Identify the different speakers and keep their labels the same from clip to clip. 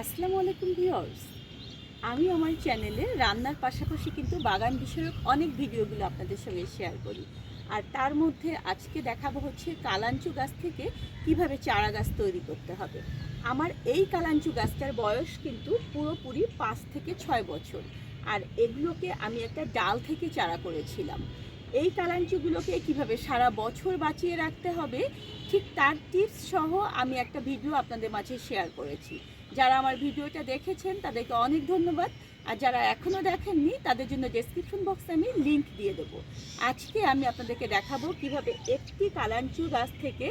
Speaker 1: আসসালামু আলাইকুম ভিউয়ার্স। আমি আমার চ্যানেলে রান্নার পাশাপাশি কিন্তু বাগান বিষয়ক অনেক ভিডিওগুলো আপনাদের সঙ্গে শেয়ার করি। আর তার মধ্যে আজকে দেখাবো হচ্ছে কালাঞ্চু গাছ থেকে কিভাবে চারা গাছ তৈরি করতে হবে। আমার এই কালাঞ্চু গাছটার বয়স কিন্তু পুরোপুরি 5 থেকে 6 বছর। আর এগুলোকে আমি একটা ডাল থেকে চারা করেছিলাম। এই কালাঞ্চুগুলোকে কিভাবে সারা বছর বাঁচিয়ে রাখতে হবে ঠিক তার টিপস সহ আমি একটা ভিডিও আপনাদের মাঝে শেয়ার করেছি। যারা আমার ভিডিওটা দেখেছেন তাদেরকে অনেক ধন্যবাদ, আর যারা এখনও দেখেননি তাদের জন্য ডেসক্রিপশন বক্সে আমি লিংক দিয়ে দেবো। আজকে আমি আপনাদেরকে দেখাবো কিভাবে একটি কালাঞ্চু গাছ থেকে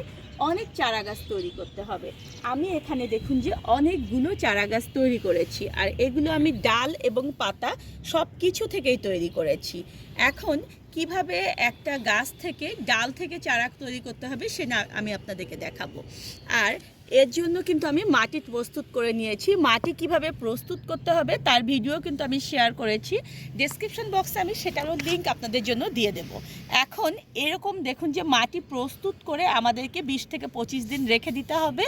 Speaker 1: অনেক চারা গাছ তৈরি করতে হবে। আমি এখানে দেখুন যে অনেকগুলো চারা গাছ তৈরি করেছি, আর এগুলো আমি ডাল এবং পাতা সব কিছু থেকেই তৈরি করেছি। এখন কিভাবে একটা গাছ থেকে ডাল থেকে চারা তৈরি করতে হবে সেটা আমি আপনাদেরকে দেখাবো। আর এর জন্য কিন্তু আমি মাটি প্রস্তুত করে নিয়েছি। মাটি কিভাবে প্রস্তুত করতে হবে তার ভিডিও কিন্তু আমি শেয়ার করেছি, ডেসক্রিপশন বক্সে আমি সেটারও লিঙ্ক আপনাদের জন্য দিয়ে দেব। এখন এরকম দেখুন যে মাটি প্রস্তুত করে আমাদেরকে 20 থেকে 25 দিন রেখে দিতে হবে।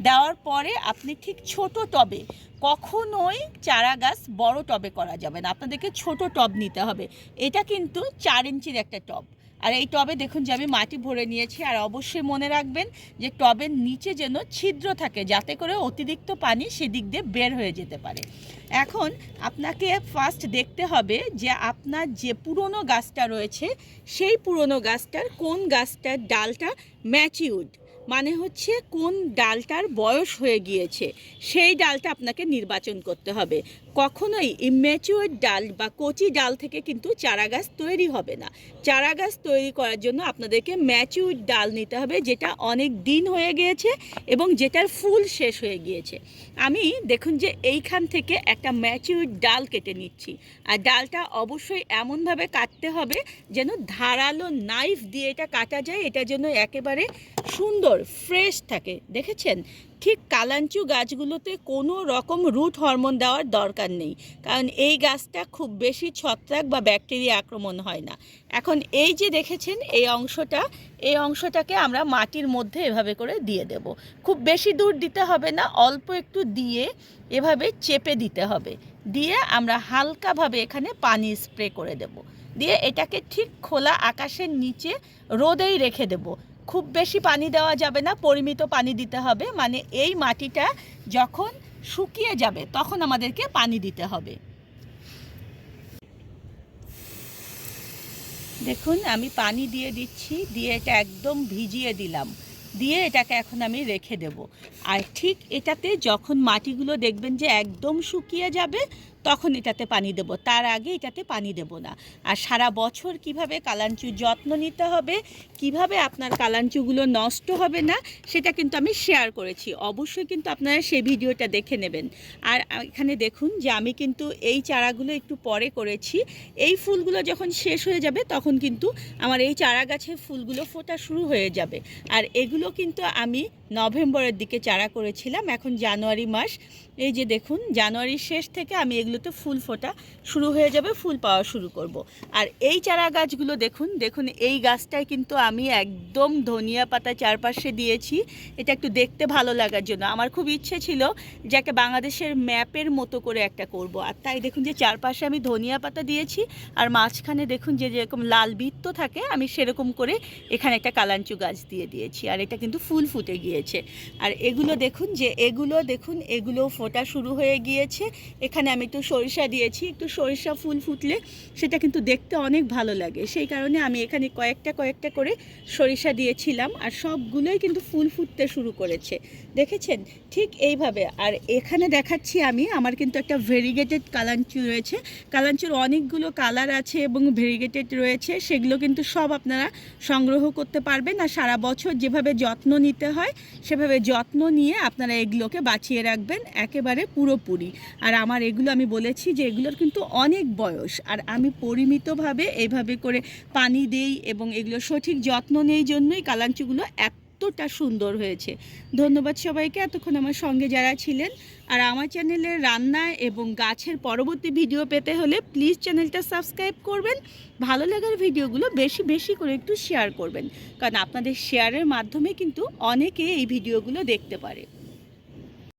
Speaker 1: দেওয়ার পরে আপনি ঠিক ছোট টবে, কখনোই চারা গাছ বড় টবে করা যাবে না, আপনাদেরকে ছোট টব নিতে হবে। এটা কিন্তু 4 ইঞ্চির একটা টব। আর এই টবে দেখুন যে আমি মাটি ভরে নিয়েছি। আর অবশ্যই মনে রাখবেন যে টবের নিচে যেন ছিদ্র থাকে, যাতে করে অতিরিক্ত পানি সেদিক দিয়ে বের হয়ে যেতে পারে। এখন আপনাকে ফার্স্ট দেখতে হবে যে আপনার যে পুরনো গাছটা রয়েছে সেই পুরনো গাছটার কোন গাছটার ডালটা ম্যাচিউরড, মানে হচ্ছে কোন ডালটার বয়স হয়ে গিয়েছে সেই ডালটা আপনাকে নির্বাচন করতে হবে। কখনোই ইম্যাচিউর ডাল বা কচি ডাল থেকে কিন্তু চারা গাছ তৈরি হবে না। চারা গাছ তৈরি করার জন্য আপনাদেরকে ম্যাচিউর ডাল নিতে হবে, যেটা অনেক দিন হয়ে গিয়েছে এবং যেটার ফুল শেষ হয়ে গিয়েছে। আমি দেখুন যে এইখান থেকে একটা ম্যাচিউর ডাল কেটে নিচ্ছি। আর ডালটা অবশ্যই এমনভাবে কাটতে হবে যেন ধারালো নাইফ দিয়ে এটা কাটা যায়, এটা যেন একেবারে সুন্দর ফ্রেশ থাকে। দেখেছেন, ঠিক কালাঞ্চু গাছগুলোতে কোনো রকম রুট হরমোন দেওয়ার দরকার নেই, কারণ এই গাছটা খুব বেশি ছত্রাক বা ব্যাকটেরিয়া আক্রমণ হয় না। এখন এই যে দেখেছেন এই অংশটাকে আমরা মাটির মধ্যে এভাবে করে দিয়ে দেব। খুব বেশি দূর দিতে হবে না, অল্প একটু দিয়ে এভাবে চেপে দিতে হবে। দিয়ে আমরা হালকাভাবে এখানে পানি স্প্রে করে দেব। দিয়ে এটাকে ঠিক খোলা আকাশের নিচে রোদেই রেখে দেব। খুব বেশি পানি দেওয়া যাবে না, পরিমিত পানি দিতে হবে। মানে এই মাটিটা যখন শুকিয়ে যাবে তখন আমাদেরকে পানি দিতে হবে। দেখুন আমি পানি দিয়ে দিচ্ছি, দিয়ে এটা একদম ভিজিয়ে দিলাম। দিয়ে এটাকে এখন আমি রেখে দেব। আর ঠিক এটাতে যখন মাটিগুলো দেখবেন যে একদম শুকিয়ে যাবে তখন এটাতে পানি দেব, তার আগে এটাতে পানি দেব না। আর সারা বছর কিভাবে কালাঞ্চুর যত্ন নিতে হবে, কিভাবে আপনার কালাঞ্চুগুলো নষ্ট হবে না, সেটা কিন্তু আমি শেয়ার করেছি। অবশ্যই কিন্তু আপনারা সেই ভিডিওটা দেখে নেবেন। আর এখানে দেখুন যে আমি কিন্তু এই চারাগুলো একটু পরে করেছি। এই ফুলগুলো যখন শেষ হয়ে যাবে তখন কিন্তু আমার এই চারা গাছের ফুলগুলো ফোটা শুরু হয়ে যাবে। আর এগুলো কিন্তু আমি নভেম্বরের দিকে চারা করেছিলাম, এখন জানুয়ারি মাস। এই যে দেখুন জানুয়ারির শেষ থেকে আমি এগুলোতে ফুল ফোটা শুরু হয়ে যাবে, ফুল পাওয়া শুরু করব। আর এই চারা গাছগুলো দেখুন এই গাছটায় কিন্তু আমি একদম ধনিয়া পাতা চারপাশে দিয়েছি, এটা একটু দেখতে ভালো লাগার জন্য। আমার খুব ইচ্ছে ছিল যে একটা বাংলাদেশের ম্যাপের মতো করে একটা করব, আর তাই দেখুন যে চারপাশে আমি ধনিয়া পাতা দিয়েছি। আর মাঝখানে দেখুন যে যেরকম লাল বৃত্ত থাকে আমি সেরকম করে এখানে একটা কালাঞ্চু গাছ দিয়ে দিয়েছি। আর এটা কিন্তু ফুল ফুটে গিয়েছে। আর এগুলো দেখুন এগুলো ফোটা শুরু হয়ে গিয়েছে। এখানে আমি একটু সরিষা দিয়েছি, একটু সরিষা ফুল ফুটলে সেটা কিন্তু দেখতে অনেক ভালো লাগে, সেই কারণে আমি এখানে কয়েকটা করে সরিষা দিয়েছিলাম। আর সবগুলোই কিন্তু ফুল ফুটতে শুরু করেছে, দেখেছেন ঠিক এইভাবে। আর এখানে দেখাচ্ছি আমি আমার কিন্তু একটা ভেরিগেটেড কালাঞ্চু রয়েছে। কালাঞ্চুর অনেকগুলো কালার আছে এবং ভেরিগেটেড রয়েছে, সেগুলো কিন্তু সব আপনারা সংগ্রহ করতে পারবেন। আর সারা বছর যেভাবে যত্ন নিতে হয় সেভাবে যত্ন নিয়ে আপনারা এগুলোকে বাঁচিয়ে রাখবেন একেবারে পুরোপুরি। আর আমার এগুলো আমি বলেছি যে এগুলোর কিন্তু অনেক বয়স, আর আমি পরিমিতভাবে এইভাবে করে পানি দেই এবং এগুলো সঠিক যত্ন নেই জন্যই কালাঞ্চুগুলো এতটা সুন্দর হয়েছে। ধন্যবাদ সবাইকে এতক্ষণ আমার সঙ্গে যারা ছিলেন। আর আমার চ্যানেলে রান্না এবং গাছের পরবর্তী ভিডিও পেতে হলে প্লিজ চ্যানেলটা সাবস্ক্রাইব করবেন। ভালো লাগার ভিডিওগুলো বেশি বেশি করে একটু শেয়ার করবেন, কারণ আপনাদের শেয়ারের মাধ্যমে কিন্তু অনেকে এই ভিডিওগুলো দেখতে পারে।